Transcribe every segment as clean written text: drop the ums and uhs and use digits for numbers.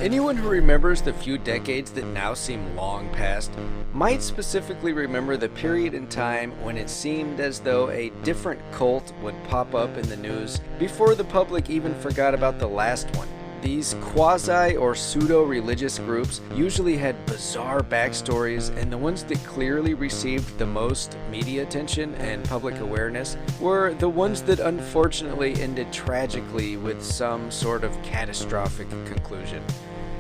Anyone who remembers the few decades that now seem long past might specifically remember the period in time when it seemed as though a different cult would pop up in the news before the public even forgot about the last one. These quasi or pseudo-religious groups usually had bizarre backstories, and the ones that clearly received the most media attention and public awareness were the ones that unfortunately ended tragically with some sort of catastrophic conclusion.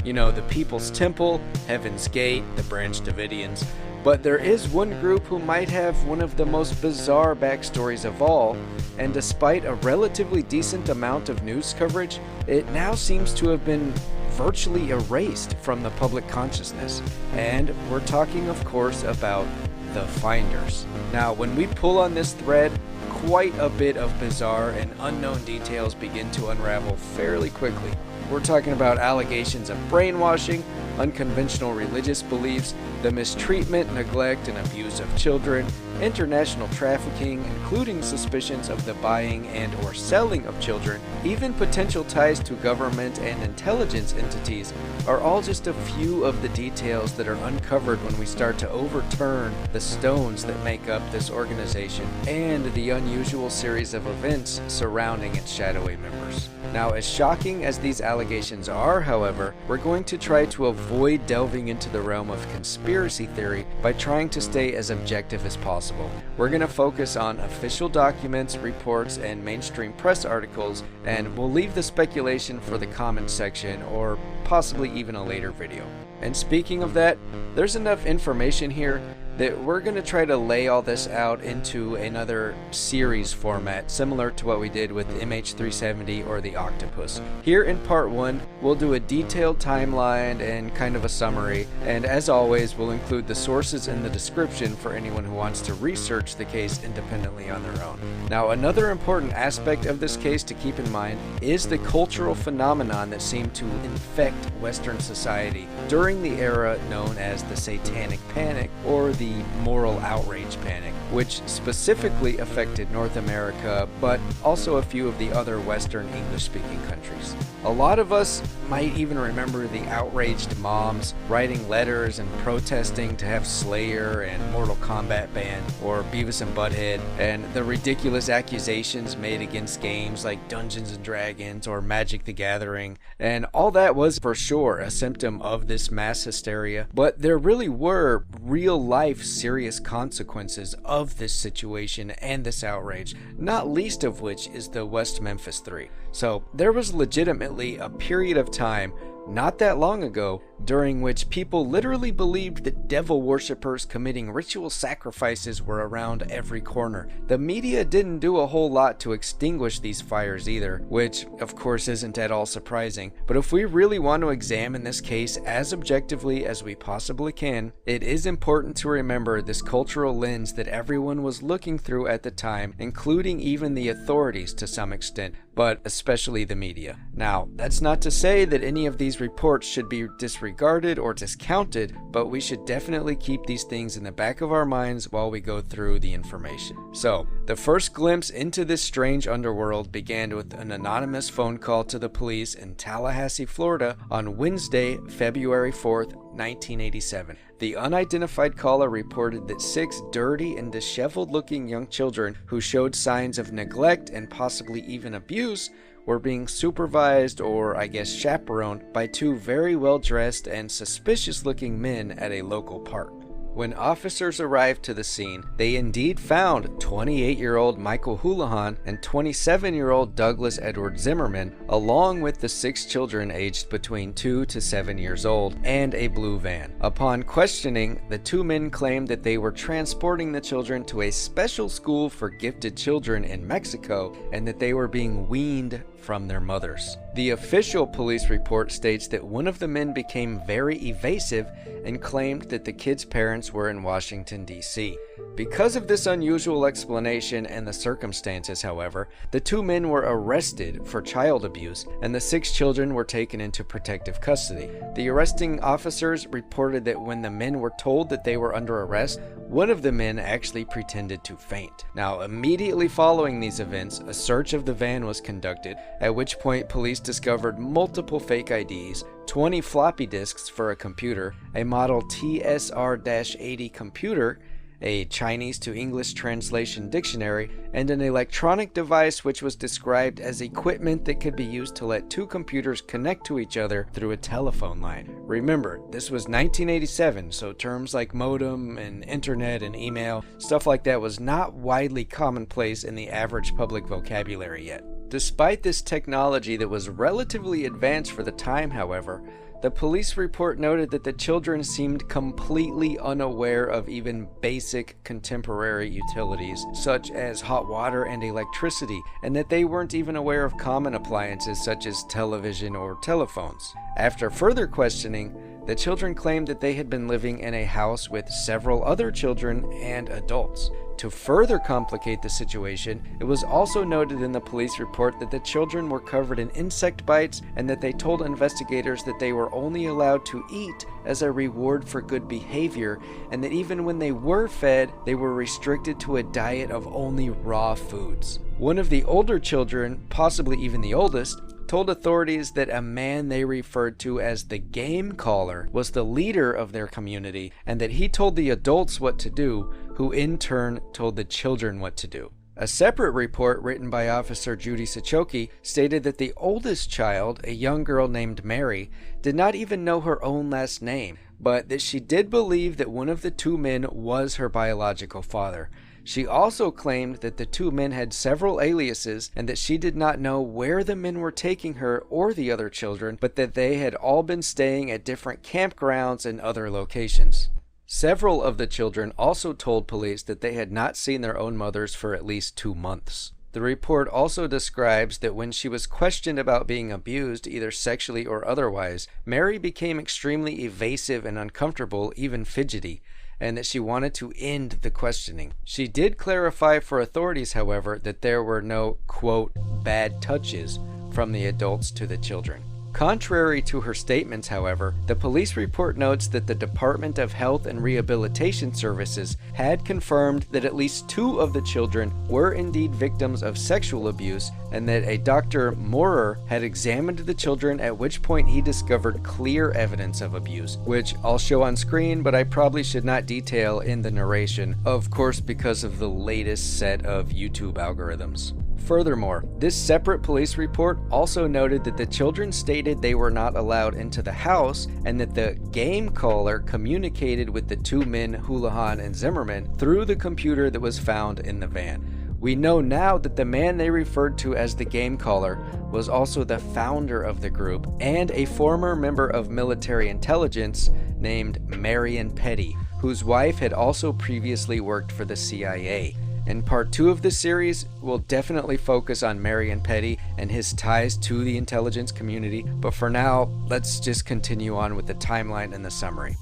You know, the People's Temple, Heaven's Gate, the Branch Davidians. But there is one group who might have one of the most bizarre backstories of all, and despite a relatively decent amount of news coverage, it now seems to have been virtually erased from the public consciousness. And we're talking, of course, about the Finders. Now, when we pull on this thread, quite a bit of bizarre and unknown details begin to unravel fairly quickly. We're talking about allegations of brainwashing, unconventional religious beliefs, the mistreatment, neglect, and abuse of children, international trafficking, including suspicions of the buying and or selling of children, even potential ties to government and intelligence entities are all just a few of the details that are uncovered when we start to overturn the stones that make up this organization and the unusual series of events surrounding its shadowy members. Now, as shocking as these allegations are, however, we're going to try to avoid delving into the realm of conspiracy theory by trying to stay as objective as possible. We're going to focus on official documents, reports, and mainstream press articles, and we'll leave the speculation for the comments section or possibly even a later video. And speaking of that, there's enough information here that we're going to try to lay all this out into another series format, similar to what we did with MH370 or the Octopus. Here in part 1, we'll do a detailed timeline and kind of a summary, and as always, we'll include the sources in the description for anyone who wants to research the case independently on their own. Now, another important aspect of this case to keep in mind is the cultural phenomenon that seemed to infect Western society during the era known as the Satanic Panic or the moral outrage panic, which specifically affected North America, but also a few of the other Western English-speaking countries. A lot of us might even remember the outraged moms writing letters and protesting to have Slayer and Mortal Kombat banned, or Beavis and Butthead, and the ridiculous accusations made against games like Dungeons and Dragons or Magic the Gathering, and all that was for sure a symptom of this mass hysteria, but there really were real-life serious consequences of this situation and this outrage, not least of which is the West Memphis 3. So there was legitimately a period of time not that long ago during which people literally believed that devil worshippers committing ritual sacrifices were around every corner. The media didn't do a whole lot to extinguish these fires either, which of course isn't at all surprising. But if we really want to examine this case as objectively as we possibly can, it is important to remember this cultural lens that everyone was looking through at the time, including even the authorities to some extent, but especially the media. Now, that's not to say that any of these reports should be disregarded or discounted, but we should definitely keep these things in the back of our minds while we go through the information. So, the first glimpse into this strange underworld began with an anonymous phone call to the police in Tallahassee, Florida on Wednesday, February 4th, 1987. The unidentified caller reported that 6 dirty and disheveled-looking young children who showed signs of neglect and possibly even abuse were being supervised, or I guess chaperoned, by 2 very well-dressed and suspicious-looking men at a local park. When officers arrived to the scene, they indeed found 28-year-old Michael Houlihan and 27-year-old Douglas Edward Zimmerman, along with the 6 children aged between 2 to 7 years old, and a blue van. Upon questioning, the 2 men claimed that they were transporting the children to a special school for gifted children in Mexico, and that they were being weaned from their mothers. The official police report states that one of the men became very evasive and claimed that the kids' parents were in Washington, D.C. Because of this unusual explanation and the circumstances, however, the 2 men were arrested for child abuse, and the 6 children were taken into protective custody. The arresting officers reported that when the men were told that they were under arrest, one of the men actually pretended to faint. Now, immediately following these events, a search of the van was conducted, at which point police discovered multiple fake IDs, 20 floppy disks for a computer, a model TSR-80 computer, a Chinese to English translation dictionary, and an electronic device which was described as equipment that could be used to let two computers connect to each other through a telephone line. Remember, this was 1987, so terms like modem and internet and email, stuff like that was not widely commonplace in the average public vocabulary yet. Despite this technology that was relatively advanced for the time, however, the police report noted that the children seemed completely unaware of even basic contemporary utilities, such as hot water and electricity, and that they weren't even aware of common appliances such as television or telephones. After further questioning, the children claimed that they had been living in a house with several other children and adults. To further complicate the situation, it was also noted in the police report that the children were covered in insect bites and that they told investigators that they were only allowed to eat as a reward for good behavior, and that even when they were fed, they were restricted to a diet of only raw foods. One of the older children, possibly even the oldest, told authorities that a man they referred to as the game caller was the leader of their community, and that he told the adults what to do, who in turn told the children what to do. A separate report written by Officer Judy Sachoki stated that the oldest child, a young girl named Mary, did not even know her own last name, but that she did believe that one of the two men was her biological father. She also claimed that the two men had several aliases and that she did not know where the men were taking her or the other children, but that they had all been staying at different campgrounds and other locations. Several of the children also told police that they had not seen their own mothers for at least 2 months. The report also describes that when she was questioned about being abused, either sexually or otherwise, Mary became extremely evasive and uncomfortable, even fidgety, and that she wanted to end the questioning. She did clarify for authorities, however, that there were no, quote, bad touches from the adults to the children. Contrary to her statements, however, the police report notes that the Department of Health and Rehabilitation Services had confirmed that at least 2 of the children were indeed victims of sexual abuse, and that a Dr. Moorer had examined the children, at which point he discovered clear evidence of abuse, which I'll show on screen, but I probably should not detail in the narration, of course because of the latest set of YouTube algorithms. Furthermore, this separate police report also noted that the children stated they were not allowed into the house, and that the game caller communicated with the 2 men, Houlihan and Zimmerman, through the computer that was found in the van. We know now that the man they referred to as the game caller was also the founder of the group and a former member of military intelligence named Marion Petty, whose wife had also previously worked for the CIA. In part 2 of this series, we'll definitely focus on Marion Petty and his ties to the intelligence community, but for now, let's just continue on with the timeline and the summary.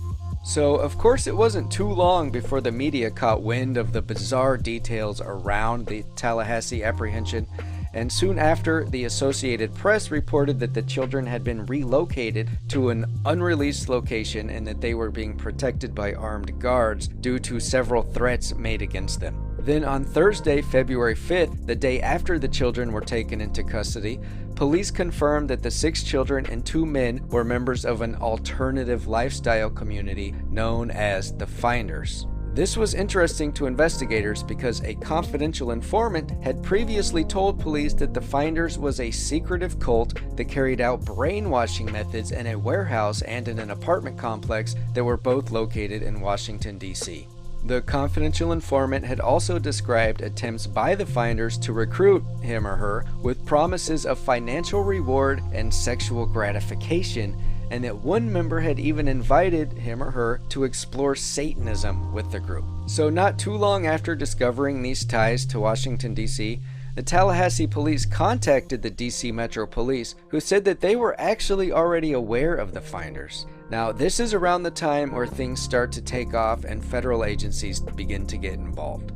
So, of course, it wasn't too long before the media caught wind of the bizarre details around the Tallahassee apprehension, and soon after, the Associated Press reported that the children had been relocated to an unreleased location and that they were being protected by armed guards due to several threats made against them. Then on Thursday, February 5th, the day after the children were taken into custody, police confirmed that the 6 children and 2 men were members of an alternative lifestyle community known as the Finders. This was interesting to investigators because a confidential informant had previously told police that the Finders was a secretive cult that carried out brainwashing methods in a warehouse and in an apartment complex that were both located in Washington, D.C. The confidential informant had also described attempts by the Finders to recruit him or her with promises of financial reward and sexual gratification, and that one member had even invited him or her to explore Satanism with the group. So not too long after discovering these ties to Washington, D.C., the Tallahassee police contacted the D.C. Metro Police, who said that they were actually already aware of the Finders. Now, this is around the time where things start to take off and federal agencies begin to get involved.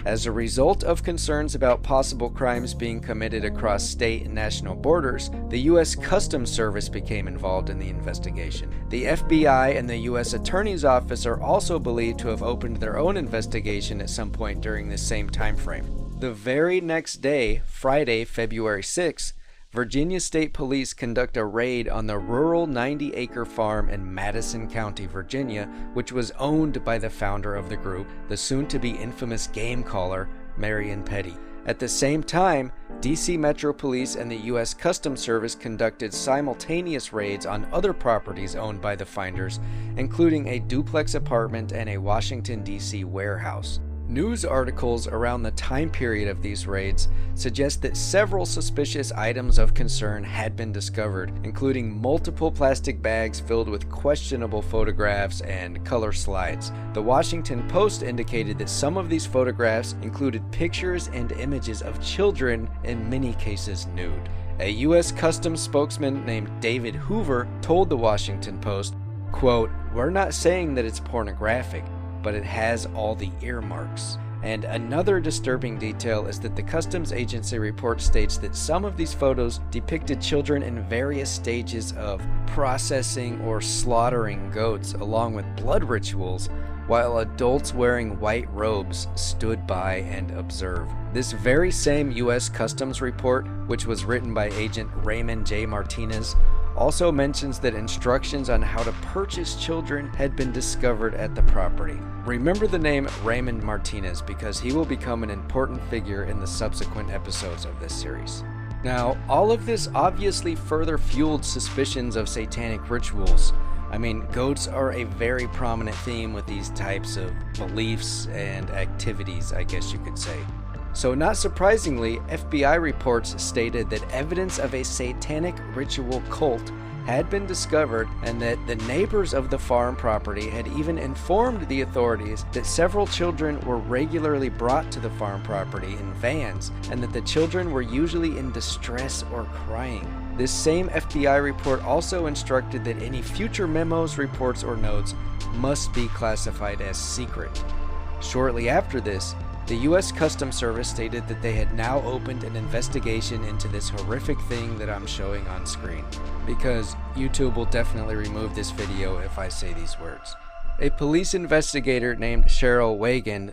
As a result of concerns about possible crimes being committed across state and national borders, the U.S. Customs Service became involved in the investigation. The F.B.I. and the U.S. Attorney's Office are also believed to have opened their own investigation at some point during this same time frame. The very next day, Friday, February 6th, Virginia State Police conduct a raid on the rural 90-acre farm in Madison County, Virginia, which was owned by the founder of the group, the soon-to-be infamous game caller, Marion Petty. At the same time, DC Metro Police and the U.S. Customs Service conducted simultaneous raids on other properties owned by the finders, including a duplex apartment and a Washington, D.C. warehouse. News articles around the time period of these raids suggest that several suspicious items of concern had been discovered, including multiple plastic bags filled with questionable photographs and color slides. The Washington Post indicated that some of these photographs included pictures and images of children, in many cases nude. A U.S. Customs spokesman named David Hoover told the Washington Post, quote, "We're not saying that it's pornographic, but it has all the earmarks." And another disturbing detail is that the customs agency report states that some of these photos depicted children in various stages of processing or slaughtering goats along with blood rituals, while adults wearing white robes stood by and observed. This very same U.S. Customs report, which was written by Agent Raymond J. Martinez, also mentions that instructions on how to purchase children had been discovered at the property. Remember the name Raymond Martinez because he will become an important figure in the subsequent episodes of this series. Now, all of this obviously further fueled suspicions of satanic rituals. I mean, goats are a very prominent theme with these types of beliefs and activities, I guess you could say. So not surprisingly, F.B.I. reports stated that evidence of a satanic ritual cult had been discovered and that the neighbors of the farm property had even informed the authorities that several children were regularly brought to the farm property in vans and that the children were usually in distress or crying. This same FBI report also instructed that any future memos, reports, or notes must be classified as secret. Shortly after this, the U.S. Customs Service stated that they had now opened an investigation into this horrific thing that I'm showing on screen, because YouTube will definitely remove this video if I say these words. A police investigator named Cheryl Weigand,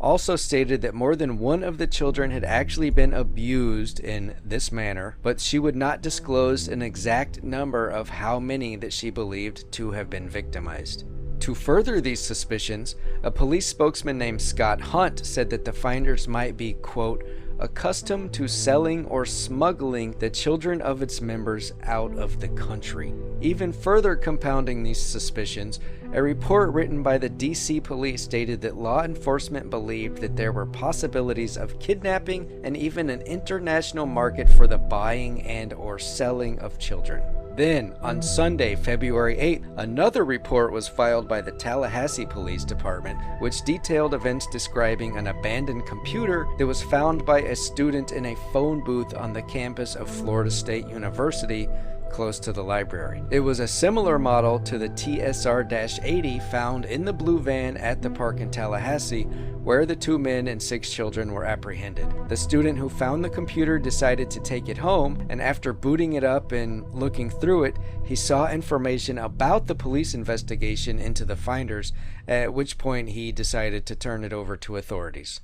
also stated that more than one of the children had actually been abused in this manner, but she would not disclose an exact number of how many that she believed to have been victimized. To further these suspicions, a police spokesman named Scott Hunt said that the finders might be, quote, accustomed to selling or smuggling the children of its members out of the country. Even further compounding these suspicions, a report written by the DC police stated that law enforcement believed that there were possibilities of kidnapping and even an international market for the buying and or selling of children. Then, on Sunday, February 8th, another report was filed by the Tallahassee Police Department, which detailed events describing an abandoned computer that was found by a student in a phone booth on the campus of Florida State University, close to the library. It was a similar model to the TSR-80 found in the blue van at the park in Tallahassee, where the 2 men and 6 children were apprehended. The student who found the computer decided to take it home, and after booting it up and looking through it, he saw information about the police investigation into the finders, at which point he decided to turn it over to authorities.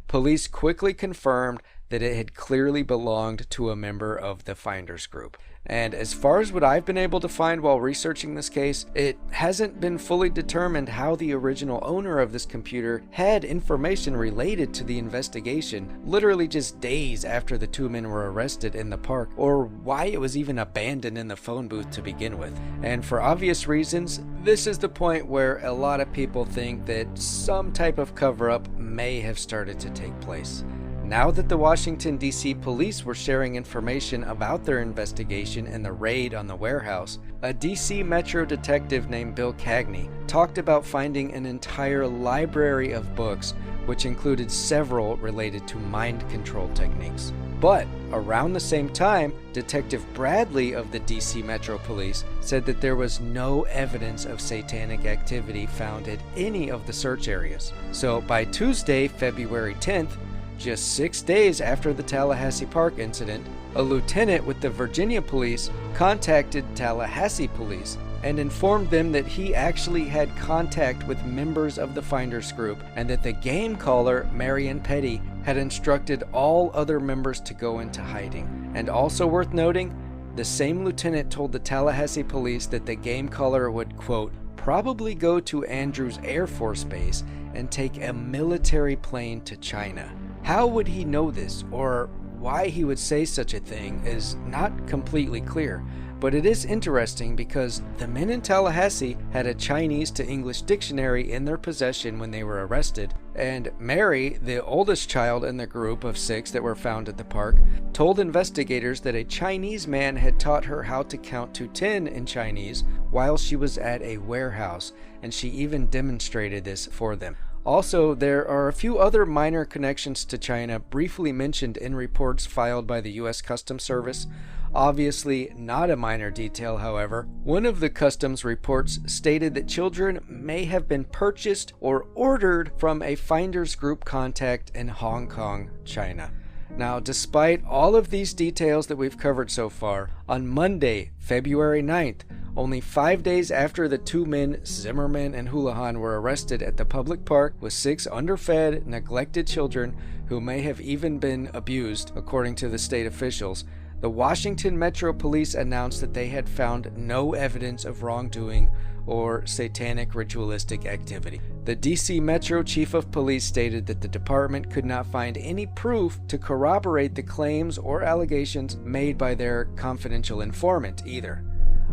Police quickly confirmed that it had clearly belonged to a member of the finders group. And as far as what I've been able to find while researching this case, it hasn't been fully determined how the original owner of this computer had information related to the investigation, literally just days after the 2 men were arrested in the park, or why it was even abandoned in the phone booth to begin with. And for obvious reasons, this is the point where a lot of people think that some type of cover-up may have started to take place. Now that the Washington, D.C. police were sharing information about their investigation and the raid on the warehouse, a D.C. Metro detective named Bill Cagney talked about finding an entire library of books, which included several related to mind control techniques. But around the same time, Detective Bradley of the D.C. Metro Police said that there was no evidence of satanic activity found at any of the search areas. So by Tuesday, February 10th, just 6 days after the Tallahassee Park incident, a lieutenant with the Virginia Police contacted Tallahassee Police and informed them that he actually had contact with members of the finders group and that the game caller, Marion Petty, had instructed all other members to go into hiding. And also worth noting, the same lieutenant told the Tallahassee police that the game caller would, quote, probably go to Andrews Air Force Base and take a military plane to China. How would he know this, or why he would say such a thing, is not completely clear. But it is interesting because the men in Tallahassee had a Chinese to English dictionary in their possession when they were arrested, and Mary, the oldest child in the group of 6 that were found at the park, told investigators that a Chinese man had taught her how to count to 10 in Chinese while she was at a warehouse, and she even demonstrated this for them. Also, there are a few other minor connections to China briefly mentioned in reports filed by the U.S. Customs Service. Obviously not a minor detail, however. One of the customs reports stated that children may have been purchased or ordered from a Finders Group contact in Hong Kong, China. Now, despite all of these details that we've covered so far, on Monday, February 9th, only 5 days after the 2 men, Zimmerman and Houlihan, were arrested at the public park with 6 underfed, neglected children who may have even been abused, according to the state officials, the Washington Metro Police announced that they had found no evidence of wrongdoing or satanic ritualistic activity. The DC Metro Chief of Police stated that the department could not find any proof to corroborate the claims or allegations made by their confidential informant either.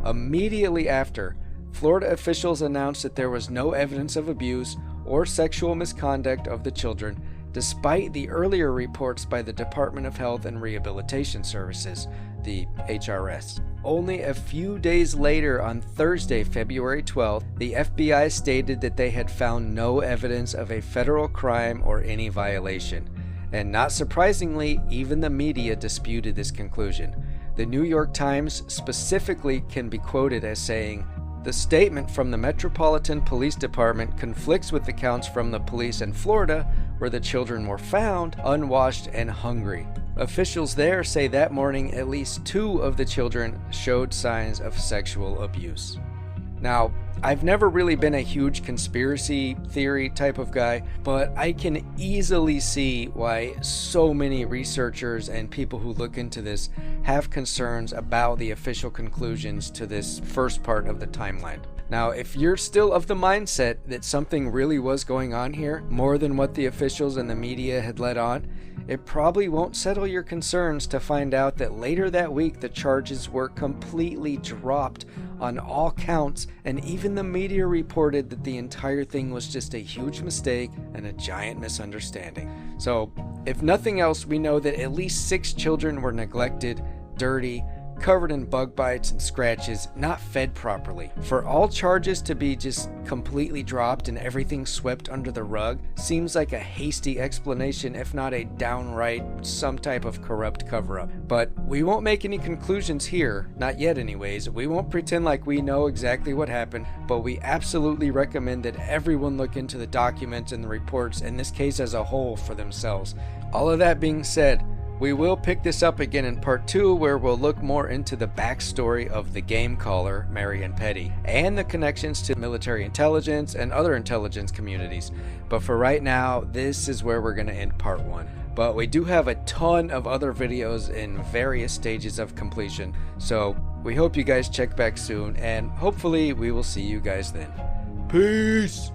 Immediately after, Florida officials announced that there was no evidence of abuse or sexual misconduct of the children, despite the earlier reports by the Department of Health and Rehabilitation Services, the HRS. Only a few days later, on Thursday, February 12th, the FBI stated that they had found no evidence of a federal crime or any violation. And not surprisingly, even the media disputed this conclusion. The New York Times specifically can be quoted as saying, "The statement from the Metropolitan Police Department conflicts with accounts from the police in Florida, where the children were found unwashed and hungry." Officials there say that morning at least 2 of the children showed signs of sexual abuse. Now, I've never really been a huge conspiracy theory type of guy, but I can easily see why so many researchers and people who look into this have concerns about the official conclusions to this first part of the timeline. Now, if you're still of the mindset that something really was going on here, more than what the officials and the media had let on, it probably won't settle your concerns to find out that later that week the charges were completely dropped on all counts, and even the media reported that the entire thing was just a huge mistake and a giant misunderstanding. So, if nothing else, we know that at least 6 children were neglected, dirty, covered in bug bites and scratches, not fed properly. For all charges to be just completely dropped and everything swept under the rug seems like a hasty explanation, if not a downright some type of corrupt cover-up. But we won't make any conclusions here, not yet anyways. We won't pretend like we know exactly what happened, but we absolutely recommend that everyone look into the documents and the reports, in this case as a whole, for themselves. All of that being said, we will pick this up again in part 2, where we'll look more into the backstory of the game caller, Marion Petty, and the connections to military intelligence and other intelligence communities. But for right now, this is where we're going to end part 1. But we do have a ton of other videos in various stages of completion, so we hope you guys check back soon, and hopefully we will see you guys then. Peace!